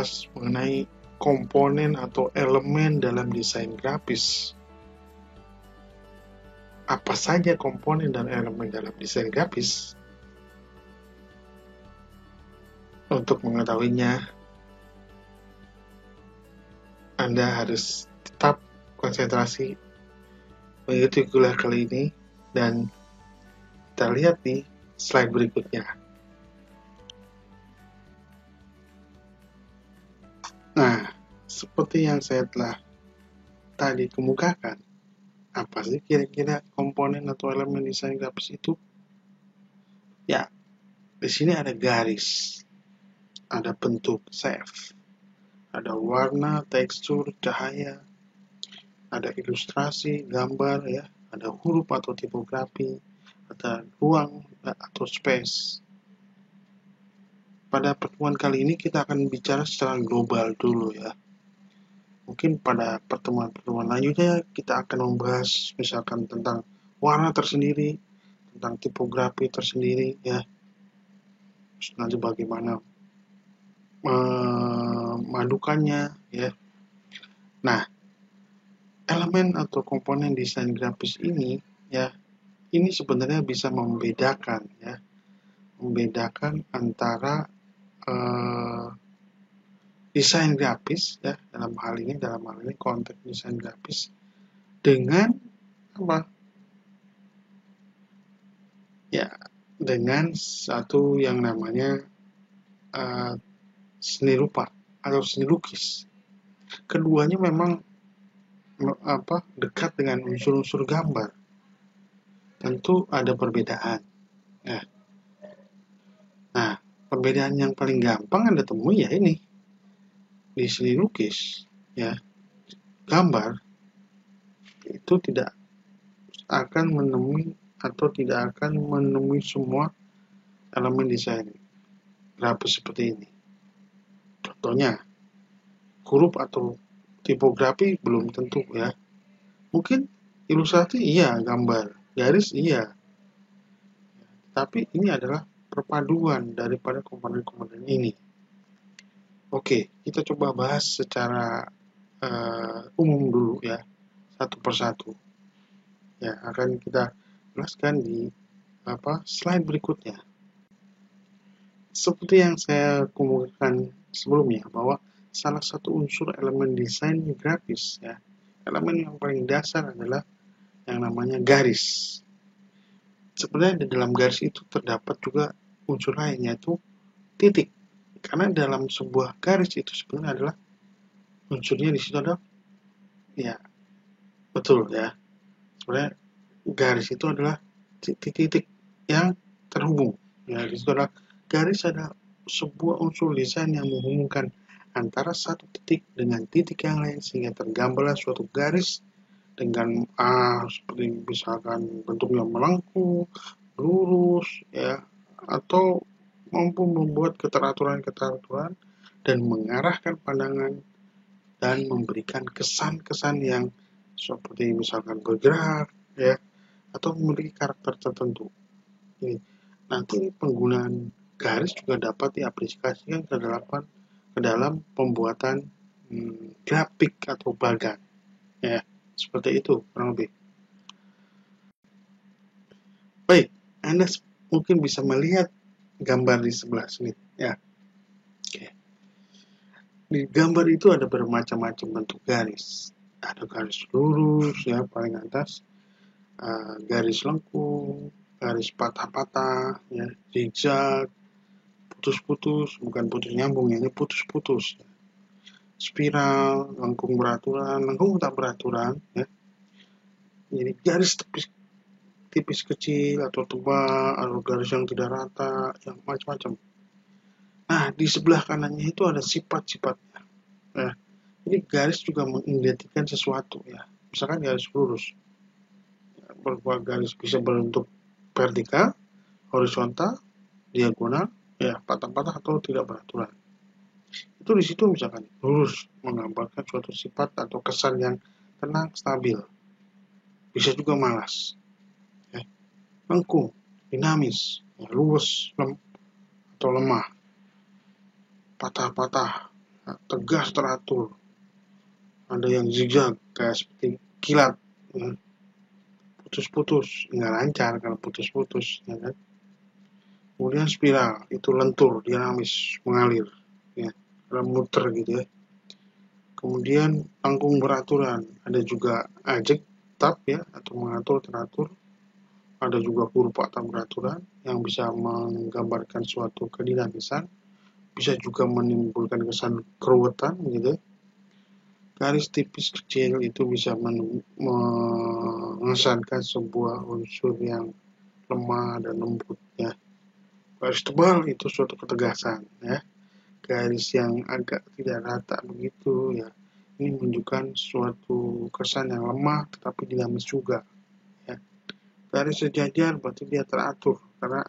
membahas mengenai komponen atau elemen dalam desain grafis. Apa saja komponen dan elemen dalam desain grafis? Untuk mengetahuinya, Anda harus tetap konsentrasi mengikuti kuliah kali ini, dan kita lihat di slide berikutnya. Nah, seperti yang saya telah tadi kemukakan, apa sih kira-kira komponen atau elemen desain grafis itu? Ya, di sini ada garis, ada bentuk shape, ada warna, tekstur, cahaya, ada ilustrasi, gambar, ya, ada huruf atau tipografi, ada ruang atau space. Pada pertemuan kali ini kita akan bicara secara global dulu ya. Mungkin pada pertemuan-pertemuan lanjutnya kita akan membahas misalkan tentang warna tersendiri, tentang tipografi tersendiri ya. Terus nanti bagaimana memadukannya ya. Nah, elemen atau komponen desain grafis ini ya, ini sebenarnya bisa membedakan ya, membedakan antara desain grafis ya, dalam hal ini konteks desain grafis dengan apa? Ya, dengan satu yang namanya seni rupa atau seni lukis. Keduanya memang dekat dengan unsur-unsur gambar. Tentu ada perbedaan. Ya. Nah, perbedaan yang paling gampang Anda temui ya ini. Di seni lukis, ya, gambar itu tidak akan menemui atau tidak akan menemui semua elemen desain grafis seperti ini. Contohnya, huruf atau tipografi belum tentu ya. Mungkin ilustrasi iya, gambar, garis iya. Tapi ini adalah perpaduan daripada komponen-komponen ini. Oke, kita coba bahas secara umum dulu ya, satu persatu. Ya, akan kita jelaskan di slide berikutnya. Seperti yang saya kemukakan sebelumnya, bahwa salah satu unsur elemen desain grafis ya, elemen yang paling dasar adalah yang namanya garis. Sebenarnya di dalam garis itu terdapat juga unsur lain, yaitu titik. Karena dalam sebuah garis itu sebenarnya adalah unsurnya di situ ada ya, betul ya. Sebenarnya garis itu adalah titik-titik yang terhubung. Ya, di situ adalah garis ada sebuah unsur desain yang menghubungkan antara satu titik dengan titik yang lain sehingga tergambarlah suatu garis dengan seperti misalkan bentuknya melengkung, lurus ya, atau mampu membuat keteraturan-keteraturan dan mengarahkan pandangan dan memberikan kesan-kesan yang seperti misalkan bergerak ya, atau memiliki karakter tertentu. Ini nanti penggunaan garis juga dapat diaplikasikan ke dalam pembuatan grafik atau bagan ya, seperti itu kurang lebih. Baik, Anda mungkin bisa melihat gambar di sebelah sini ya. Oke. Di gambar itu ada bermacam-macam bentuk garis. Ada garis lurus ya paling atas, garis lengkung, garis patah-patah ya, zigzag, putus-putus, bukan putus nyambung ya, ini putus-putus. Spiral, lengkung beraturan, lengkung tak beraturan ya. Jadi garis tipis kecil atau tebal, atau garis yang tidak rata, yang macam-macam. Nah, di sebelah kanannya itu ada sifat-sifatnya. Ya. Jadi garis juga mengidentikan sesuatu ya. Misalkan garis lurus. Berupa garis bisa berbentuk vertikal, horizontal, diagonal, ya, patah-patah atau tidak beraturan. Itu di situ misalkan lurus menggambarkan suatu sifat atau kesan yang tenang, stabil. Bisa juga malas. Ya. Lengkung, dinamis, ya, luwes, atau lemah. Patah-patah tegas teratur, ada yang zigzag kayak seperti kilat, ya, putus-putus, nggak lancar kalau putus-putus, ya kan. Kemudian spiral, itu lentur, dinamis, mengalir, ya, muter gitu ya. Kemudian angkung beraturan, ada juga ajek tab ya, atau mengatur teratur, ada juga kurva tak beraturan yang bisa menggambarkan suatu kedinamisan, bisa juga menimbulkan kesan keruwetan gitu. Garis tipis kecil itu bisa mengesankan sebuah unsur yang lemah dan lembut ya. Garis tebal itu suatu ketegasan ya. Garis yang agak tidak rata begitu ya. Ini menunjukkan suatu kesan yang lemah tetapi dinamis juga ya. Garis sejajar berarti dia teratur karena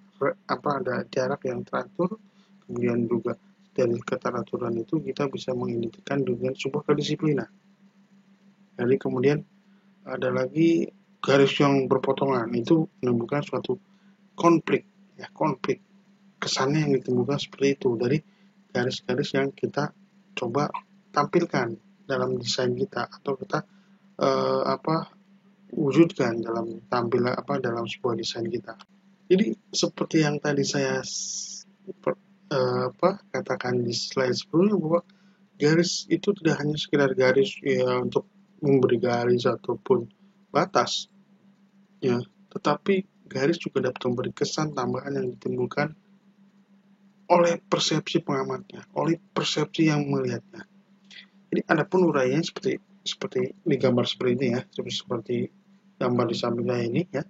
ada jarak yang teratur, kemudian juga dari keteraturan itu kita bisa mengidentikan dengan sebuah kedisiplinan. Jadi kemudian ada lagi garis yang berpotongan, itu menimbulkan suatu konflik ya, konflik kesannya yang ditimbulkan seperti itu dari garis-garis yang kita coba tampilkan dalam desain kita atau kita wujudkan dalam sebuah desain kita. Jadi seperti yang tadi saya katakan di slide sebelumnya, bahwa garis itu tidak hanya sekedar garis ya untuk memberi garis ataupun batas ya, tetapi garis juga dapat memberi kesan tambahan yang ditimbulkan oleh persepsi pengamatnya, oleh persepsi yang melihatnya. Jadi adapun uraiannya seperti di gambar seperti ini ya, seperti gambar di samping saya ini ya,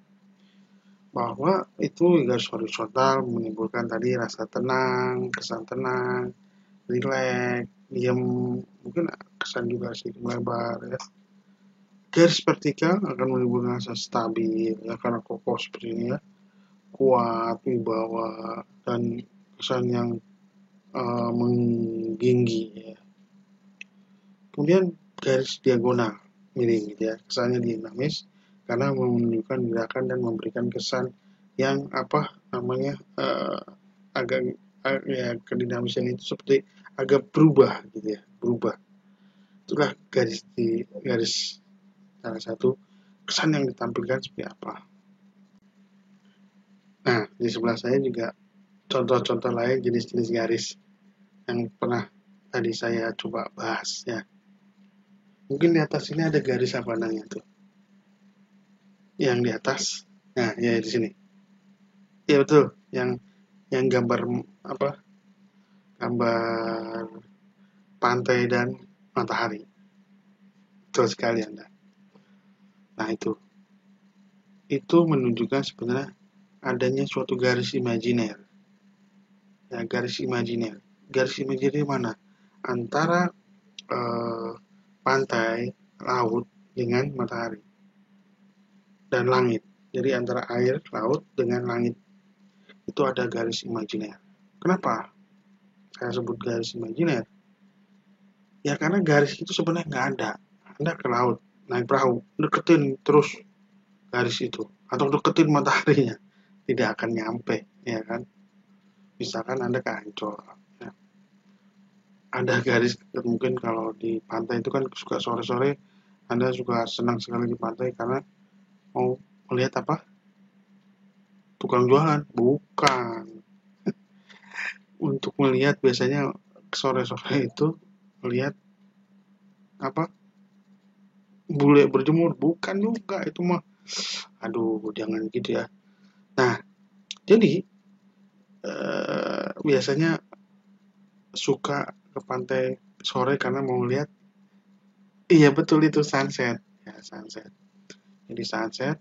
bahwa itu garis horizontal menimbulkan tadi rasa tenang, kesan tenang, rileks, diam, mungkin kesan juga sih melebar ya. Garis vertikal akan menimbulkan rasa stabil ya, karena kokoh seperti ini ya, kuat, wibawa, dan kesan yang mengginggi ya. Kemudian garis diagonal miring gitu ya, kesannya dinamis karena menunjukkan gerakan dan memberikan kesan yang agak ya, kedinamisan itu seperti agak berubah gitu ya, berubah. Itulah garis salah satu kesan yang ditampilkan seperti apa. Nah, di sebelah saya juga contoh-contoh lain jenis-jenis garis yang pernah tadi saya coba bahas ya. Mungkin di atas ini ada garis apa namanya tuh? Yang di atas. Nah, ya di sini. Ya betul, yang gambar apa? Gambar pantai dan matahari. Betul sekali Anda. Nah, itu menunjukkan sebenarnya adanya suatu garis imajiner. Ya, garis imajiner. Garis imajiner mana? Antara pantai, laut dengan matahari dan langit. Jadi antara air, laut dengan langit itu ada garis imajiner. Kenapa saya sebut garis imajiner? Ya karena garis itu sebenarnya nggak ada. Anda ke laut, naik perahu, deketin terus garis itu atau deketin mataharinya, tidak akan nyampe, ya kan? Misalkan Anda ke Ancol, ya. Ada garis, mungkin kalau di pantai itu kan suka sore-sore Anda suka senang sekali di pantai karena mau melihat apa? Tukang jualan? Bukan. Untuk melihat biasanya sore-sore itu melihat apa? Bule berjemur? Bukan juga, itu mah. Aduh, jangan gitu ya. Nah, jadi biasanya suka ke pantai sore karena mau lihat, iya betul itu sunset. Ya, sunset. Jadi sunset,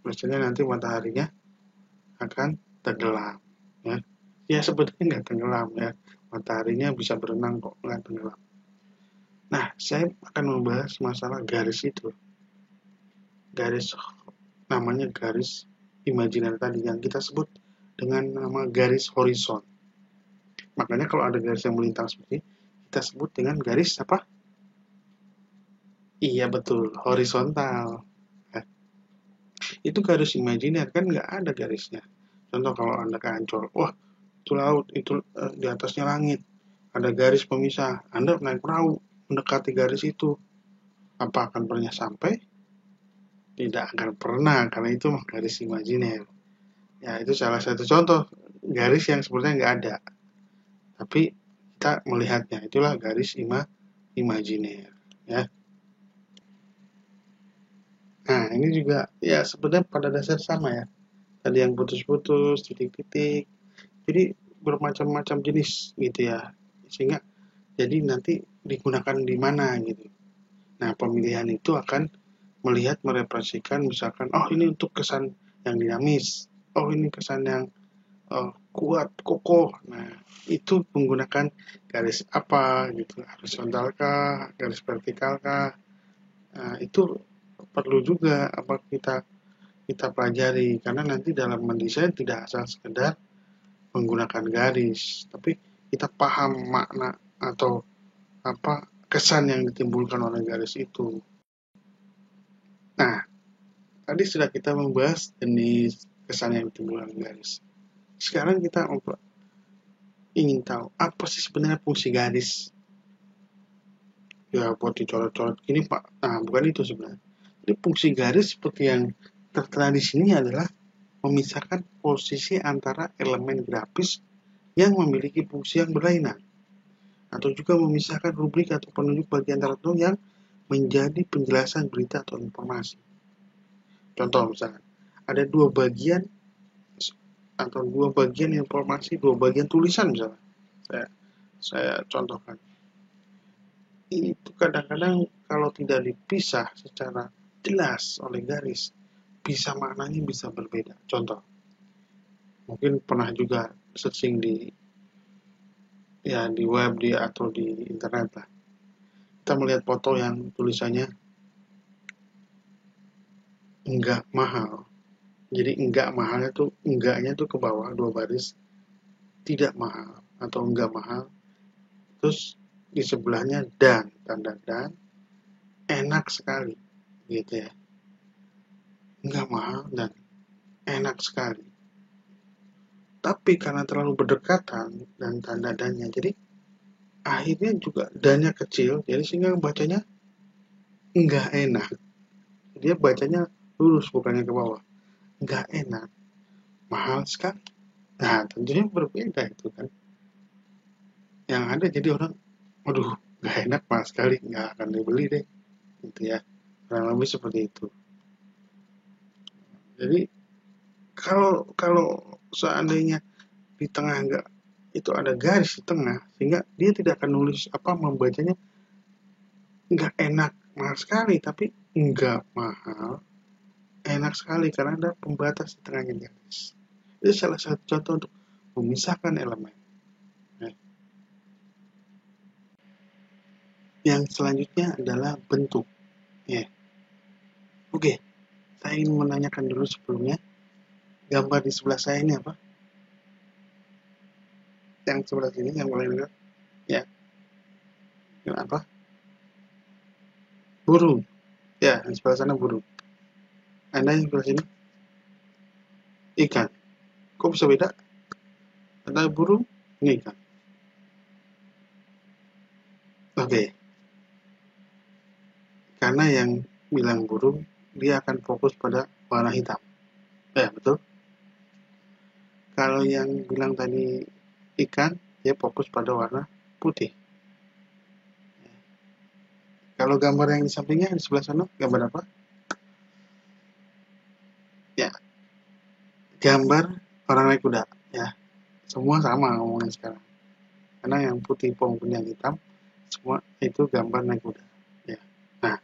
biasanya nanti mataharinya akan tenggelam. Ya, ya sebetulnya nggak tenggelam ya. Mataharinya bisa berenang kok, nggak tenggelam. Nah, saya akan membahas masalah garis itu. Garis namanya garis imajiner tadi yang kita sebut dengan nama garis horizon. Makanya kalau ada garis yang melintang seperti ini, kita sebut dengan garis apa? Iya betul, horizontal. Nah, itu garis imajiner kan nggak ada garisnya. Contoh kalau Anda ke Ancol, wah itu laut, itu di atasnya langit. ada garis pemisah, Anda naik perahu mendekati garis itu, apa akan pernah sampai? Tidak akan pernah, karena itu garis imajiner. Ya, itu salah satu contoh garis yang sebenarnya nggak ada, tapi kita melihatnya, itulah garis imajiner. Ya. Nah, ini juga ya sebenarnya pada dasar sama ya. Ada yang putus-putus, titik-titik. Jadi bermacam-macam jenis gitu ya. Sehingga jadi nanti digunakan di mana gitu. Nah, pemilihan itu akan melihat merepresentasikan misalkan, oh ini untuk kesan yang dinamis, oh ini kesan yang kuat, kokoh. Nah, itu menggunakan garis apa gitu, horizontal kah, garis vertikal kah. Nah, itu perlu juga apa kita pelajari karena nanti dalam mendesain tidak asal sekedar menggunakan garis, tapi kita paham makna atau apa kesan yang ditimbulkan oleh garis itu. Nah, tadi sudah kita membahas jenis kesan yang ditimbulkan garis. Sekarang kita ingin tahu apa sih sebenarnya fungsi garis. Ya buat dicoret-coret gini Pak. Nah, bukan itu sebenarnya. Jadi fungsi garis seperti yang tertera di sini adalah memisahkan posisi antara elemen grafis yang memiliki fungsi yang berlainan, atau juga memisahkan rubrik atau penunjuk bagian tertentu yang menjadi penjelasan berita atau informasi. Contoh misalnya, ada dua bagian atau dua bagian informasi, dua bagian tulisan misalnya. Saya contohkan. Itu kadang-kadang kalau tidak dipisah secara jelas oleh garis, bisa maknanya bisa berbeda. Contoh, mungkin pernah juga searching di web atau di internet lah. Kita melihat foto yang tulisannya enggak mahal. Jadi enggak mahalnya tuh enggaknya tuh ke bawah dua baris, tidak mahal atau enggak mahal. Terus di sebelahnya dan tanda dan enak sekali gitu ya. Enggak mahal dan enak sekali. Tapi karena terlalu berdekatan dan tanda dannya, jadi akhirnya juga dannya kecil, jadi sehingga bacanya enggak enak. Dia bacanya lurus bukannya ke bawah. Enggak enak. Mahal sekali. Nah, tentunya berbeda itu kan. Yang ada jadi orang, waduh, enggak enak mahal sekali, enggak akan dibeli deh. Gitu ya. Kurang lebih seperti itu. Jadi kalau seandainya di tengah enggak itu ada garis di tengah sehingga dia tidak akan nulis apa membacanya enggak enak mahal sekali tapi enggak mahal enak sekali karena ada pembatas di tengahnya garis. Itu salah satu contoh untuk memisahkan elemen. Nah, yang selanjutnya adalah bentuk. Ya. Oke, saya ingin menanyakan dulu sebelumnya gambar di sebelah saya ini apa? Yang sebelah sini yang boleh lihat? Ya, ini apa? Burung. Ya, yang sebelah sana burung. Anda yang sebelah sini ikan. Kok bisa beda? Ada burung, ini ikan. Oke, karena yang bilang burung, dia akan fokus pada warna hitam. Ya, betul. Kalau yang bilang tadi ikan, dia fokus pada warna putih. Kalau gambar yang di sampingnya, di sebelah sana, gambar apa? Ya, gambar orang naik kuda. Ya, semua sama ngomongnya sekarang. Karena yang putih maupun yang hitam, semua itu gambar naik kuda. Ya. Nah,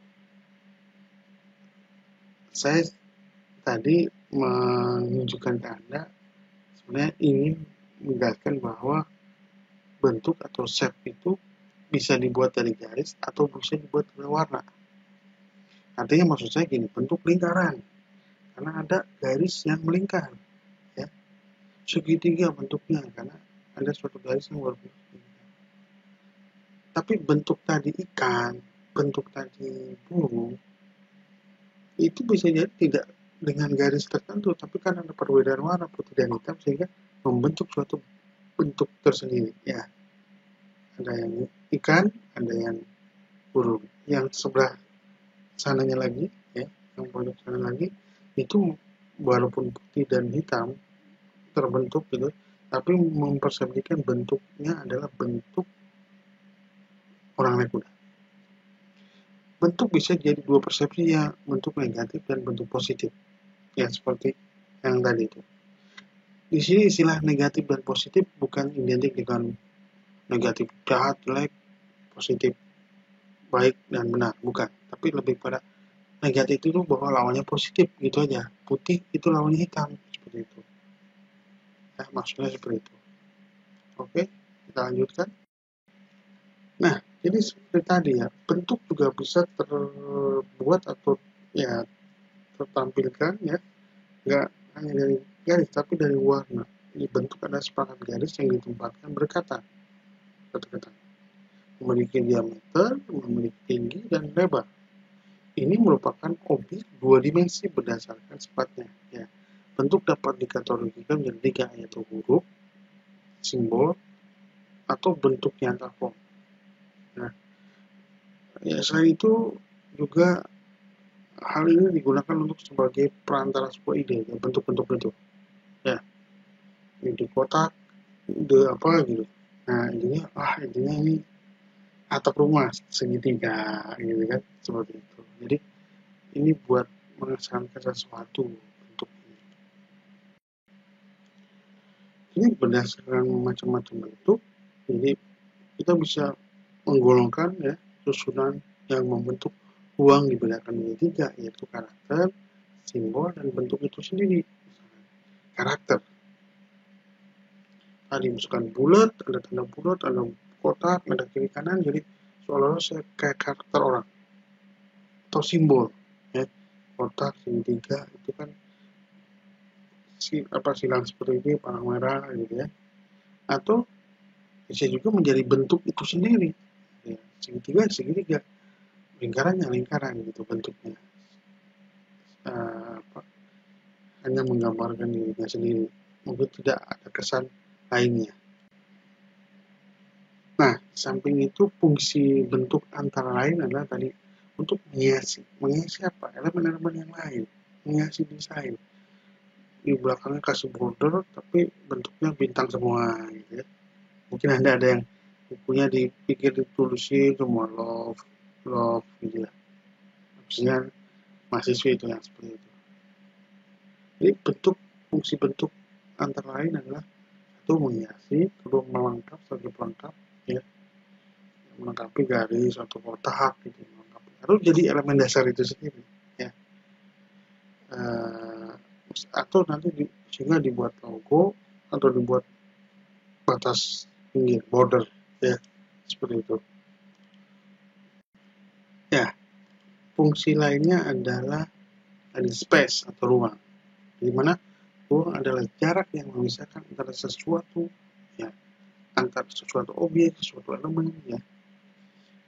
saya tadi menunjukkan ke Anda sebenarnya ingin menjelaskan bahwa bentuk atau shape itu bisa dibuat dari garis atau bisa dibuat dari warna. Artinya maksud saya gini, bentuk lingkaran karena ada garis yang melingkar, ya. Segitiga bentuknya karena ada suatu garis yang berbentuk. Tapi bentuk tadi ikan, bentuk tadi burung, itu bisa jadi tidak dengan garis tertentu, tapi kan ada perbedaan warna putih dan hitam sehingga membentuk suatu bentuk tersendiri. Ya, ada yang ikan, ada yang burung. Yang sebelah sananya lagi, ya, yang pojok sana lagi, itu walaupun putih dan hitam terbentuk gitu, tapi mempersepsikan bentuknya adalah bentuk orang naik kuda. Bentuk bisa jadi dua persepsi, ya, bentuk negatif dan bentuk positif, ya, seperti yang tadi itu. Di sini istilah negatif dan positif bukan identik dengan negatif jahat, jelek, positif baik dan benar, bukan. Tapi lebih pada negatif itu bahwa lawannya positif, gitu aja. Putih itu lawannya hitam, seperti itu. Ya, maksudnya seperti itu. Oke, kita lanjutkan. Nah, jadi seperti tadi ya, bentuk juga bisa terbuat atau ya tertampilkan, ya, nggak hanya dari garis tapi dari warna. Jadi bentuk ada sepakat garis yang ditempatkan berkata, kata-kata memiliki diameter, memiliki tinggi dan lebar. Ini merupakan objek dua dimensi berdasarkan sifatnya. Ya, bentuk dapat dikategorikan menjadi tiga, yaitu huruf, simbol, atau bentuk nyata form. Nah, ya, selain itu juga hal ini digunakan untuk sebagai perantara sebuah ide, ya, bentuk-bentuk itu. Ya, ide kotak, ide apa gitu. Nah, intinya ini atap rumah segitiga, gitu kan, seperti itu. Jadi ini buat mengesankan sesuatu bentuk ini. Ini berdasarkan macam-macam bentuk, jadi kita bisa menggolongkan, ya, susunan yang membentuk ruang dibedakan menjadi tiga, yaitu karakter, simbol, dan bentuk itu sendiri. Karakter tadi misalkan bulat, ada tanda bulat, ada kotak, ada kiri kanan, jadi seolah-olah kayak karakter orang. Atau simbol, ya, kotak segitiga itu kan silang seperti ini, panah merah gitu ya. Atau bisa juga menjadi bentuk itu sendiri, ya, segitiga, lingkaran gitu bentuknya. Hanya menggambarkan dirinya sendiri, mungkin tidak ada kesan lainnya. Nah, samping itu fungsi bentuk antara lain adalah tadi untuk menghiasi. Menghiasi apa? Elemen-elemen yang lain. Menghiasi desain. Di belakangnya kasih border, tapi bentuknya bintang semua, gitu ya. Mungkin ada yang bukunya dipikir ditulisin semua love, gitu ya. Maksudnya mahasiswa itu yang seperti itu. Jadi fungsi bentuk antara lain adalah satu menghiasi, kedua melengkap sebagai pelengkap, ya, melengkapi garis atau kotak gitu, melengkapi atau jadi elemen dasar itu sendiri, ya. Atau nanti sehingga dibuat logo atau dibuat batas pinggir border, ya, seperti itu. Ya, fungsi lainnya adalah tadi space atau ruang, di mana ruang adalah jarak yang memisahkan antara sesuatu, ya, antara sesuatu objek, sesuatu elemen, ya.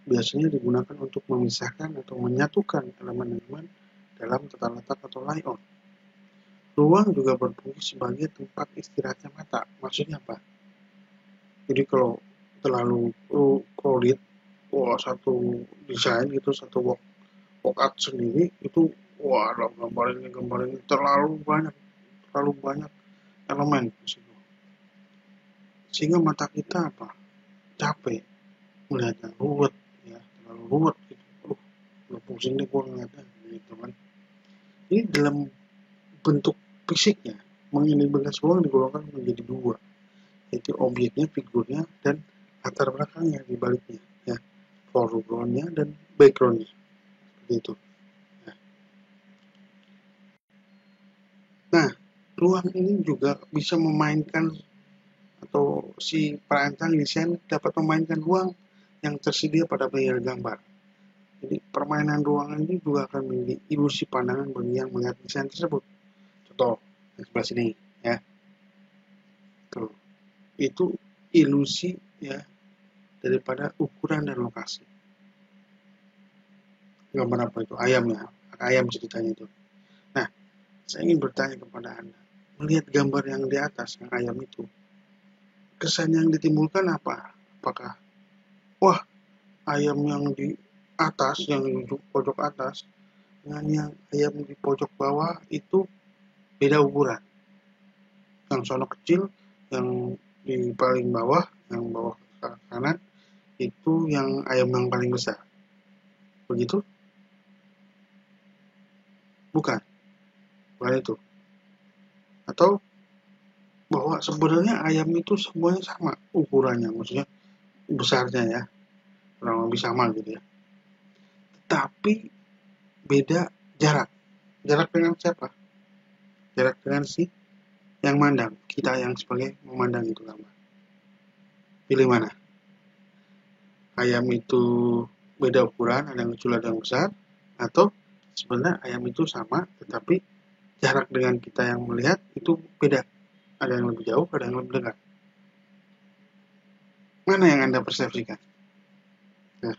Biasanya digunakan untuk memisahkan atau menyatukan elemen-elemen dalam tata letak atau layout. Ruang juga berfungsi sebagai tempat istirahatnya mata. Maksudnya apa? Jadi kalau terlalu crowded, satu desain gitu, satu workout sendiri itu, gambar ini terlalu banyak elemen di situ. Sehingga mata kita capek melihatnya, ruwet, ya, terlalu ruwet gitu. Udah pusing deh gue ngeliatnya gitu kan. Ini dalam bentuk fisiknya mengelilingi ruang digolongkan menjadi dua, yaitu objeknya, figurnya, dan latar belakangnya di baliknya, ya, foregroundnya dan backgroundnya, seperti itu. Nah, ruang ini juga bisa memainkan, atau si perancang desain dapat memainkan ruang yang tersedia pada layar gambar. Jadi permainan ruangan ini juga akan menjadi ilusi pandangan bagi yang melihat desain tersebut. Contoh yang sebelah sini, ya, tuh, itu ilusi, ya, daripada ukuran dan lokasi. Gambar apa itu? Ayam, ya, ayam ceritanya itu. Nah, saya ingin bertanya kepada Anda, melihat gambar yang di atas, yang ayam itu, kesan yang ditimbulkan apa? Apakah wah, ayam yang di atas, yang di pojok atas dengan yang ayam di pojok bawah itu beda ukuran. Yang sono kecil, yang di paling bawah, yang bawah kanan itu yang ayam yang paling besar. Begitu? Bukan, bukan itu. Atau bahwa sebenarnya ayam itu semuanya sama ukurannya, maksudnya besarnya ya, kurang lebih sama gitu ya. Tapi beda jarak. Jarak dengan siapa? Jarak dengan si yang mandang. Kita yang sebagai memandang itu gambar. Pilih mana? Ayam itu beda ukuran, ada yang kecil ada yang besar, atau sebenarnya ayam itu sama, tetapi jarak dengan kita yang melihat itu beda. Ada yang lebih jauh, ada yang lebih dekat. Mana yang Anda persepsikan? Nah,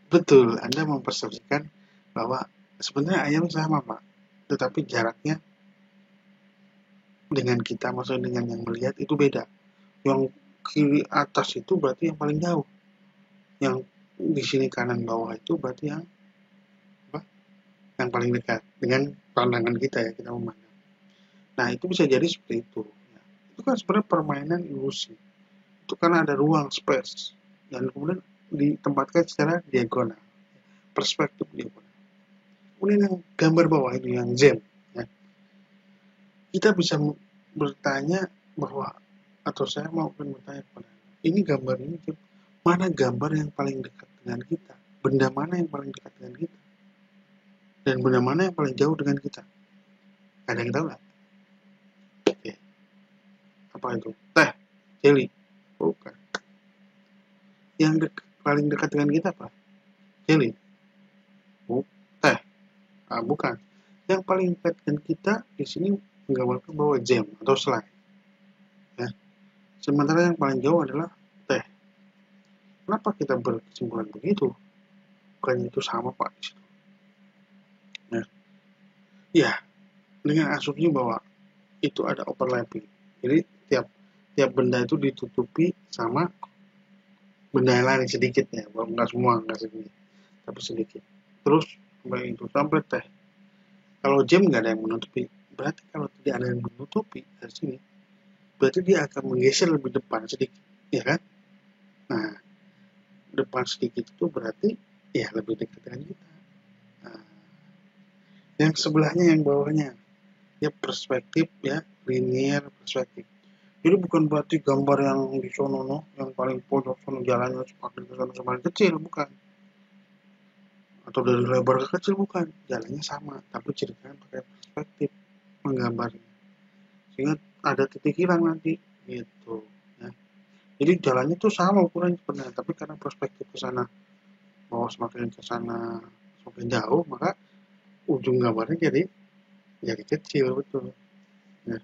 betul, Anda mempersepsikan bahwa sebenarnya ayam sama, Pak. Tetapi jaraknya dengan kita, maksudnya dengan yang melihat itu beda. Yang kiri atas itu berarti yang paling jauh. Yang di sini kanan bawah itu berarti yang apa? Yang paling dekat dengan pandangan kita ya, kita memandang. Nah, itu bisa jadi seperti itu. Ya. Itu kan sebenarnya permainan ilusi. Itu karena ada ruang space dan kemudian ditempatkan secara diagonal, perspektif diagonal. Kemudian yang gambar bawah ini yang jam, ya, kita bisa bertanya bahwa atau saya mau bertanya kepada ini gambar ini mana gambar yang paling dekat dengan kita, benda mana yang paling dekat dengan kita, dan benda mana yang paling jauh dengan kita. Ada yang tahu nggak? Oke. Apa itu? Teh, jelly, bukan. Yang paling dekat dengan kita apa? Jelly, teh, bukan. Yang paling dekat dengan kita di sini menggambarkan bahwa jam atau selai. Ya. Sementara yang paling jauh adalah teh. Kenapa kita berkesimpulan begitu? Bukannya itu sama Pak di situ. Nah, ya, dengan asumsi bahwa itu ada overlapping. Jadi tiap tiap benda itu ditutupi sama benda yang lain sedikit ya, nggak semua, nggak sedikit, tapi sedikit. Terus sampai itu sampai teh. Kalau jam nggak ada yang menutupi, berarti kalau tidak ada yang menutupi dari sini, berarti dia akan menggeser lebih depan sedikit, ya kan? Nah, depan sedikit itu berarti ya lebih dekat dengan kita. Nah, yang sebelahnya, yang bawahnya, ya perspektif ya, linear perspektif. Jadi bukan berarti gambar yang di sono no, yang paling pojok sono jalannya semakin ke sono semakin kecil, bukan. Atau dari lebar ke kecil, bukan. Jalannya sama, tapi ceritanya pakai perspektif menggambarnya. Sehingga ada titik hilang nanti, gitu. Ya. Jadi jalannya tuh sama ukurannya sebenarnya, tapi karena perspektif ke sana, bahwa semakin ke sana semakin jauh, maka ujung gambarnya jadi kecil, betul. Nah,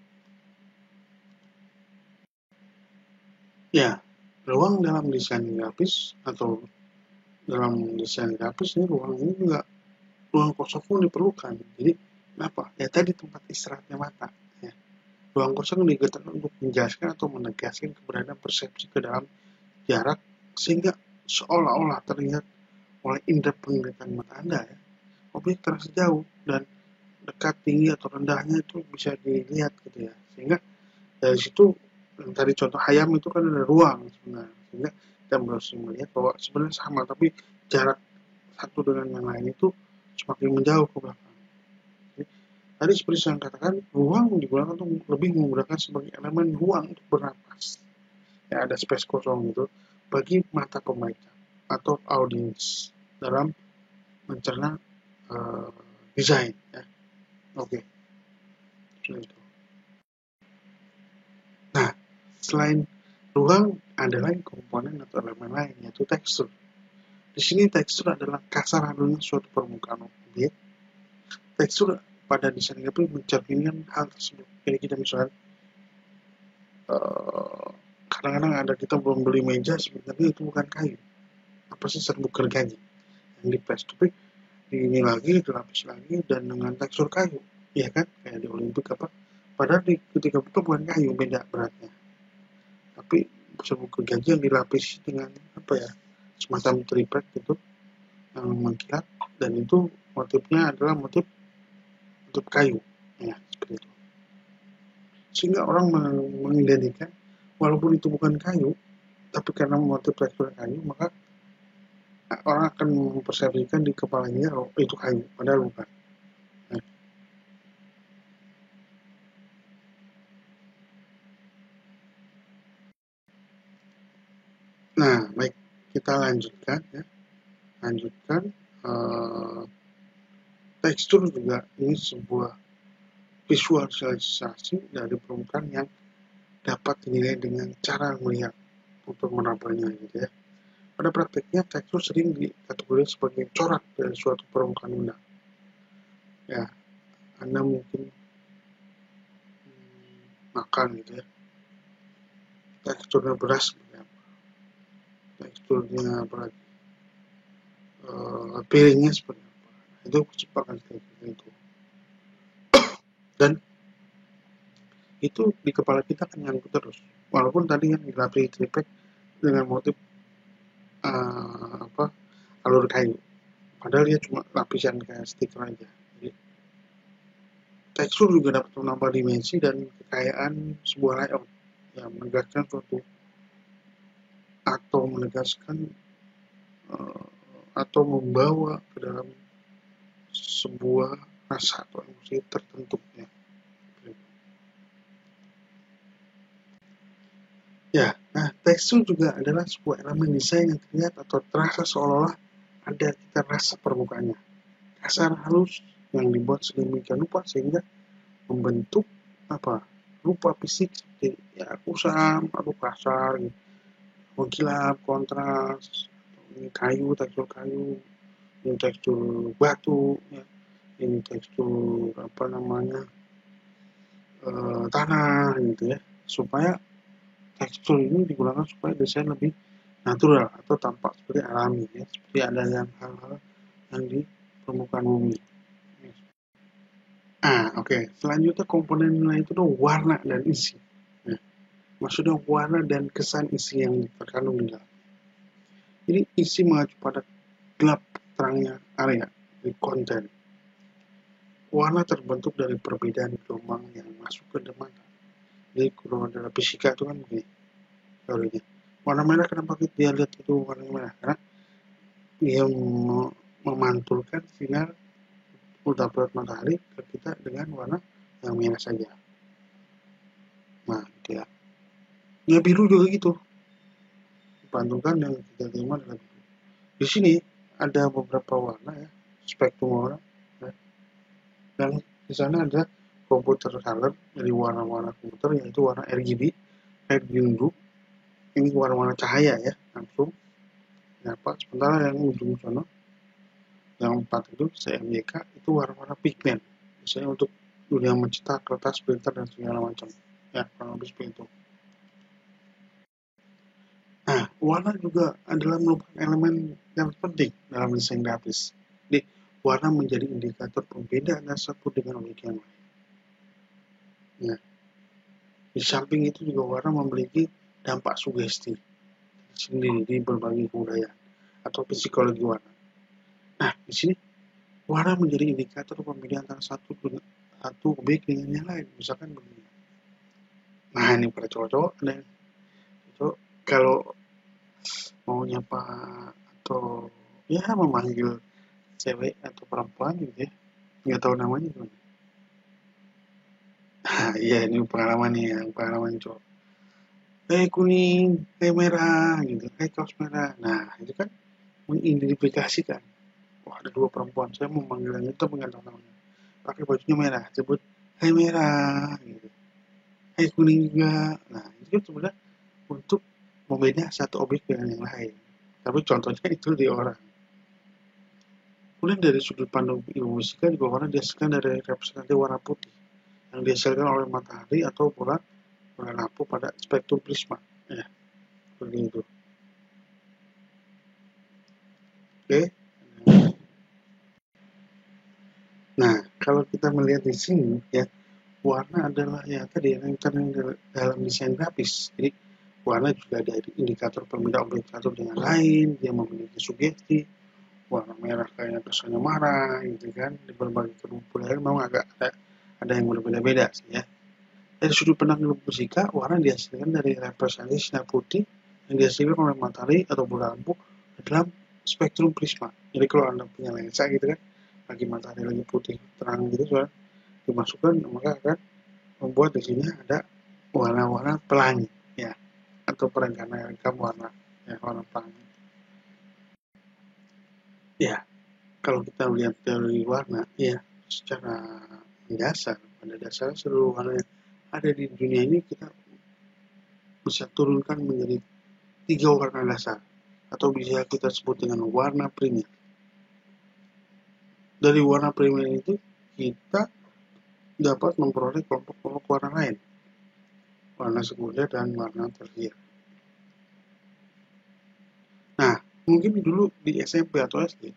ya, ruang dalam desain grafis atau dalam desain grafis ini ruang ini juga ruang kosong pun diperlukan. Jadi kenapa? Ya tadi tempat istirahatnya mata. Ya. Ruang kosong digunakan untuk menjelaskan atau menegaskan keberadaan persepsi ke dalam jarak sehingga seolah-olah terlihat oleh indera penglihatan mata Anda ya. Objek terasa jauh dan dekat, tinggi atau rendahnya itu bisa dilihat gitu ya. Sehingga dari situ tadi contoh ayam itu kan ada ruang sebenarnya. Sehingga kita harus melihat bahwa sebenarnya sama tapi jarak satu dengan yang lain itu semakin menjauh ke belakang. Tadi seperti saya katakan, ruang digunakan untuk lebih menggunakan sebagai elemen ruang untuk bernapas. Ya, ada space kosong gitu bagi mata pembaca atau audiens dalam mencerna desain. Ya. Oke, itu. Nah, selain ruang, ada lagi komponen atau elemen lain yaitu tekstur. Di sini tekstur adalah kasar halunya suatu permukaan objek. Tekstur pada desain grafis mencerminkan hal tersebut. Jadi kita misalnya kadang-kadang ada kita belum beli meja sebenarnya itu bukan kayu, apa sih serbuk gergaji yang dipres, tapi ini lagi dilapis lagi dan dengan tekstur kayu, ya kan, kayak di Olimpik apa, padahal ketika buka bukan kayu, beda beratnya, tapi sebuah gergaji yang dilapisi dengan semacam triplek gitu yang mengkilat, dan itu motifnya adalah motif kayu, ya seperti itu. Sehingga orang mengidentikan walaupun itu bukan kayu, tapi karena motif tekstur kayu, maka orang akan mempersepsikan di kepalanya itu kayu, padahal bukan. Nah, baik, kita lanjutkan ya. Tekstur juga ini sebuah visualisasi dari permukaan yang dapat dinilai dengan cara melihat untuk menabelnya gitu ya. Pada praktiknya, tekstur sering dikategorikan sebagai corak dari suatu permukaan benda. Ya, Anda mungkin makan gitu ya. Teksturnya beras seperti apa? Teksturnya apa lagi? Piringnya seperti apa? Itu kecepatan seperti itu. Dan itu di kepala kita kan nyangkut terus. Walaupun tadi yang dilapisi triplek dengan motif alur kayu, padahal dia cuma lapisan kayak stiker aja. Jadi, tekstur juga dapat menambah dimensi dan kekayaan sebuah layout yang menegaskan suatu atau membawa ke dalam sebuah rasa atau emosi tertentu ya. Nah, tekstur juga adalah sebuah elemen desain yang terlihat atau terasa seolah-olah ada kita rasa permukaannya. Kasar halus yang dibuat sedemikian rupa sehingga membentuk rupa fisik seperti kusam atau kasar gitu. Mengkilap, kontras, ini kayu, tekstur kayu, ini tekstur batu ya. Ini tekstur tanah gitu ya, supaya tekstur ini digunakan supaya desain lebih natural atau tampak seperti alami ya, seperti ada yang hal-hal yang di permukaan bumi. Selanjutnya komponen nilai itu tuh warna dan isi. Nah, maksudnya warna dan kesan isi yang terkandung di dalam. Jadi isi mengacu pada gelap terangnya area di konten. Warna terbentuk dari perbedaan gelombang yang masuk ke dalam mata. Jadi kalau dalam fisika itu kan begini teorinya. Warna merah kenapa dia lihat itu warna merah? Karena dia memantulkan sinar ultraviolet matahari ke kita dengan warna yang merah saja. Nah, dia biru juga gitu. Dipantulkan yang kita terima adalah biru. Di sini ada beberapa warna ya, spektrum warna. Ya. Dan di sana ada komputer color, jadi warna-warna komputer yaitu warna RGB, red, green, blue. Ini warna-warna cahaya ya, langsung. Sementara yang ujung sana, yang 4 itu CMYK itu warna-warna pigmen. Misalnya untuk dunia mencetak, kertas, printer dan segala macam. Ya, kurang lebih seperti itu. Nah, warna juga adalah merupakan elemen yang penting dalam desain grafis. Jadi, warna menjadi indikator pembeda antara satu dengan objek yang lain. Nah, di samping itu juga warna memiliki dampak sugesti sendiri di berbagai kebudayaan atau psikologi warna. Nah, di sini warna menjadi indikator pembeda antara satu objek dengan yang lain. Misalkan begini. Nah, ini pada cowok-cowok ada cowok kalau mau nyapa atau ya memanggil cewek atau perempuan gitu ya, nggak tahu namanya gimana. Nah, iya ini pengalaman cowok. Kuning, merah gitu, kaos merah. Nah, itu kan mengidentifikasikan. Wah, ada dua perempuan, saya mau manggilnya itu nggak tahu namanya. Pakai bajunya merah, sebut merah gitu. Kuning juga. Nah, itu kan sebenarnya untuk membeda satu objek dengan yang lain. Tapi contohnya itu di orang. Kemudian dari sudut pandang ilmu fisika juga warna dihasilkan dari representasi warna putih yang dihasilkan oleh matahari atau bola lampu pada spektrum prisma. Ya, seperti itu. Oke. Nah, kalau kita melihat di sini ya, warna adalah ya tadi yang dalam desain grafis. Jadi Warna juga ada indikator perbedaan objek satu dengan lain, dia memiliki sugesti. Warna merah kayaknya kesannya marah, gitu kan. Di berbagai kumpulan memang agak ada yang berbeda-beda sih ya. Dari sudut pandang ilmu fisika, warna dihasilkan dari representasi sinar putih yang dihasilkan oleh matahari atau lampu dalam spektrum prisma. Jadi kalau Anda punya lensa gitu kan, lagi matahari lagi putih terang gitu soal dimasukkan, maka akan membuat di sini ada warna-warna pelangi ya, atau perenggam warna ya, warna pelangi. Ya, kalau kita lihat teori warna ya secara dasar, pada dasarnya seluruh warna yang ada di dunia ini kita bisa turunkan menjadi 3 warna dasar atau bisa kita sebut dengan warna primer. Dari warna primer itu kita dapat memperoleh kelompok-kelompok warna lain, warna sekunder dan warna tersier. Nah, mungkin dulu di SMP atau SD,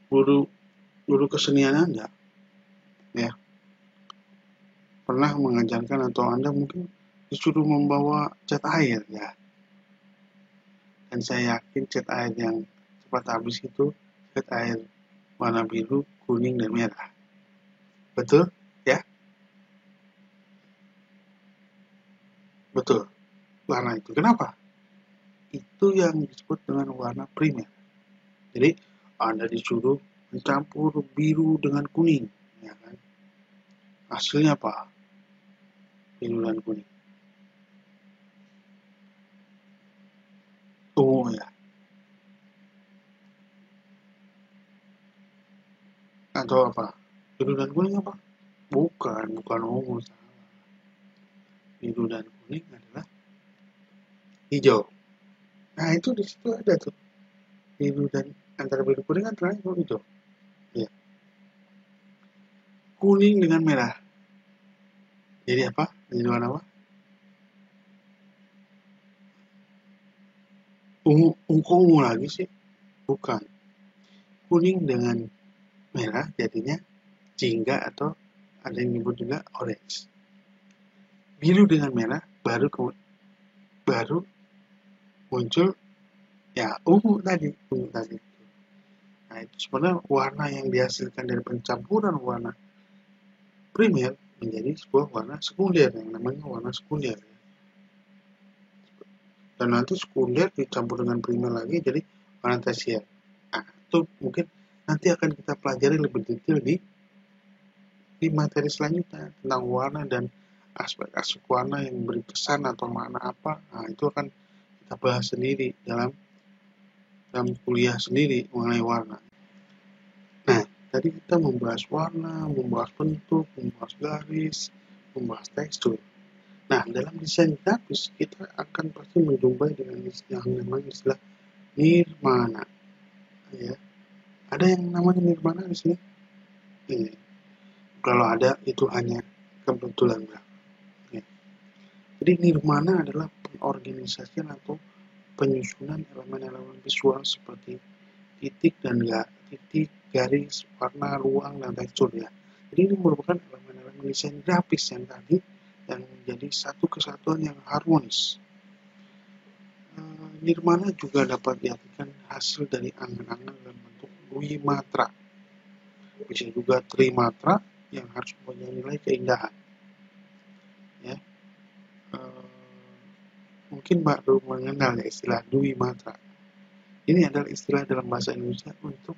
guru kesenian Anda ya pernah mengajarkan atau Anda mungkin disuruh membawa cat air ya. Dan saya yakin cat air yang cepat habis itu cat air warna biru, kuning, dan merah. Betul? Ya? Betul. Warna itu. Kenapa? Itu yang disebut dengan warna primer. Jadi, Anda disuruh mencampur biru dengan kuning. Ya kan? Hasilnya apa? Biru dan kuning. Oh ya. Atau apa? Biru dan kuning apa? Bukan ungu. Biru dan kuning adalah hijau. Nah, itu di situ ada tuh. Biru dan antara biru kuning antara hijau. Ya. Kuning dengan merah. Jadi apa? Jadi warna apa? Ungu lagi sih? Bukan. Kuning dengan merah jadinya jingga atau ada yang nyebut juga orange. Biru dengan merah baru muncul ya ungu tadi. Nah, itu sebenarnya warna yang dihasilkan dari pencampuran warna primer menjadi sebuah warna sekunder yang namanya warna sekunder. Dan nanti sekunder dicampur dengan primer lagi jadi warna tersier. Nah, itu mungkin nanti akan kita pelajari lebih detail di materi selanjutnya tentang warna dan aspek-aspek warna yang beri kesan atau makna apa. Nah, itu akan kita bahas sendiri dalam kuliah sendiri mengenai warna. Nah, tadi kita membahas warna, membahas bentuk, membahas garis, membahas tekstur. Nah, dalam desain grafis kita akan pasti menjumpai dengan yang namanya istilah nirmana. Ya. Ada yang namanya nirmana di sini? Iya. Kalau ada itu hanya kebetulan. Ya. Jadi nirmana adalah pengorganisasian atau penyusunan elemen-elemen visual seperti titik, garis, warna, ruang, dan tekstur ya. Jadi ini merupakan elemen-elemen desain grafis yang tadi yang menjadi satu kesatuan yang harmonis. Nirmana juga dapat diartikan hasil dari angan-angan dalam bentuk wimatra. Bisa juga trimatra yang harus mempunyai nilai keindahan. Ya. Mungkin baru mengenal ya istilah Dwi Matra. Ini adalah istilah dalam bahasa Indonesia untuk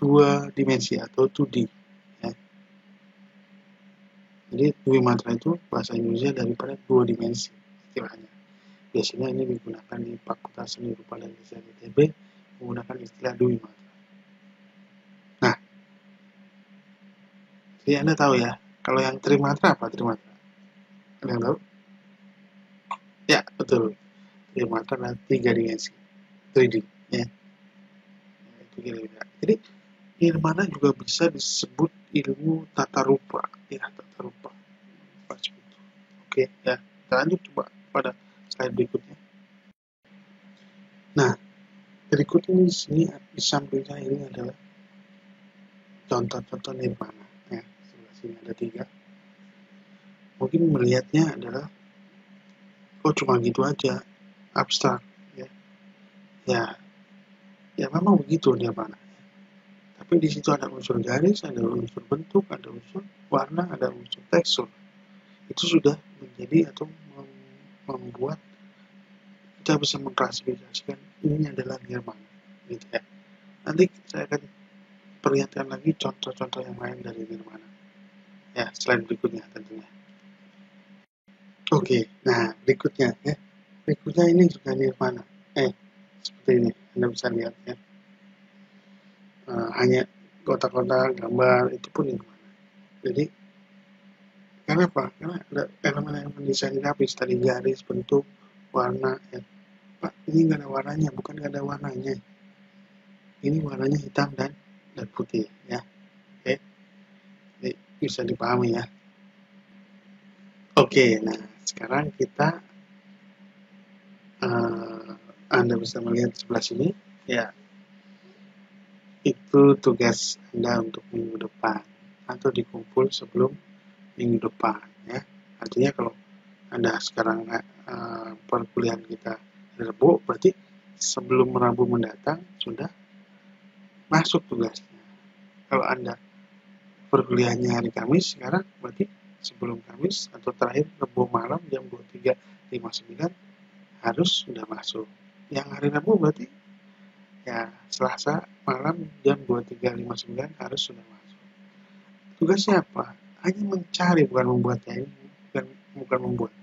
2 dimensi atau 2D. Ya. Jadi Dwi Matra itu bahasa Indonesia daripada 2 dimensi istilahnya. Biasanya ini digunakan di Fakultas Seni Rupa dan Desain ITB menggunakan istilah Dwi Matra. Nah, jadi Anda tahu ya, kalau yang trimatra apa trimatra? Ada yang tahu? Ya, betul. Trimatra adalah 3 dimensi. 3D. Ya. Itu kira-kira. Jadi nirmana juga bisa disebut ilmu tata rupa. Ya, tata rupa. Oke, ya. Kita lanjut coba pada slide berikutnya. Nah, berikut ini di sini di samping saya ini adalah contoh-contoh nirmana. Ya, sebelah sini ada 3. mungkin melihatnya adalah cuma gitu aja, abstrak, ya. Ya memang begitu Nirvana. Tapi di situ ada unsur garis, ada unsur bentuk, ada unsur warna, ada unsur tekstur. Itu sudah menjadi atau membuat kita bisa mengklasifikasikan ini adalah Nirvana, gitu ya. Nanti saya akan perlihatkan lagi contoh-contoh yang lain dari Nirvana. Ya, selain berikutnya tentunya. Oke, nah berikutnya ya. Berikutnya ini juga Nirvana. Seperti ini, Anda bisa lihat ya. Hanya kotak-kotak, gambar, itu pun Nirvana. Jadi, kenapa? Karena ada elemen yang mendesain grafis, tadi garis, bentuk, warna. Ya. Pak, ini nggak ada warnanya, bukan nggak ada warnanya. Ini warnanya hitam dan putih ya. Oke, jadi bisa dipahami ya. Oke, nah sekarang kita Anda bisa melihat sebelah sini ya, itu tugas Anda untuk minggu depan atau dikumpul sebelum minggu depan ya. Artinya kalau Anda sekarang perkuliahan kita Rabu, berarti sebelum Rabu mendatang sudah masuk tugasnya. Kalau Anda perkuliahannya hari Kamis sekarang, berarti sebelum Kamis atau terakhir Rabu malam jam 23.59 harus sudah masuk. Yang hari Rabu berarti ya Selasa malam jam 23.59 harus sudah masuk. Tugasnya apa? Hanya mencari, bukan membuatnya. Ini bukan membuat,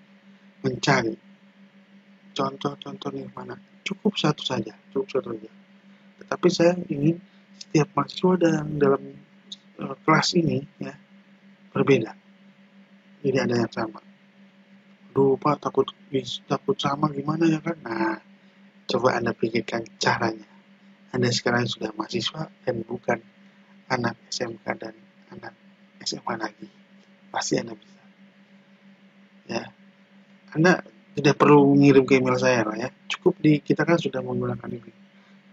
mencari contoh-contoh Nirvana. Cukup satu saja. Tetapi saya ingin setiap mahasiswa dalam kelas ini ya berbeda. Jadi ada yang sama. Aduh Pak, takut sama gimana ya kan? Nah, coba Anda pikirkan caranya. Anda sekarang sudah mahasiswa dan bukan anak SMK dan anak SMA lagi. Pasti Anda bisa. Ya, Anda tidak perlu ngirim ke email saya lah ya. Cukup kita kan sudah menggunakan ini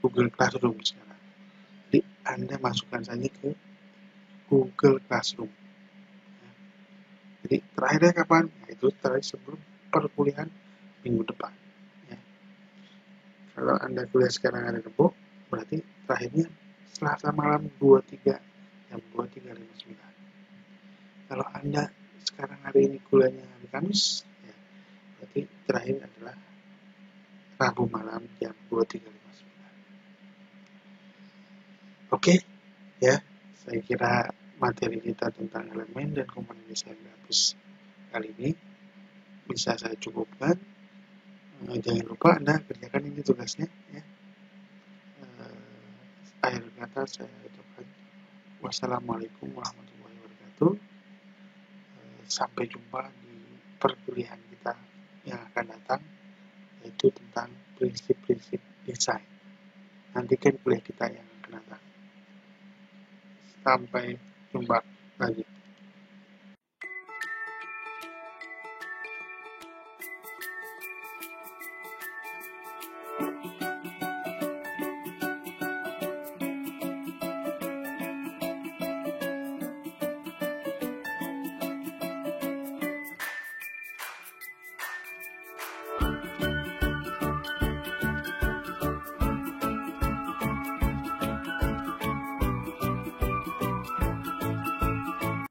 Google Classroom sekarang. Jadi Anda masukkan saja ke Google Classroom. Jadi terakhirnya kapan? Itu terakhir sebelum perkuliahan minggu depan. Ya. Kalau Anda kuliah sekarang hari Rabu, berarti terakhirnya Selasa malam 23 jam 23.59. Kalau Anda sekarang hari ini kuliahnya hari Kamis, ya, berarti terakhir adalah Rabu malam jam 23.59. Oke, ya, saya kira materi kita tentang elemen dan komponen desain grafis kali ini bisa saya cukupkan. Jangan lupa Anda kerjakan ini tugasnya ya. Akhir kata saya ucapkan wassalamualaikum warahmatullahi wabarakatuh. Sampai jumpa di perkuliahan kita yang akan datang, yaitu tentang prinsip-prinsip desain. Nantikan kuliah kita yang akan datang. Sampai jumpa lagi.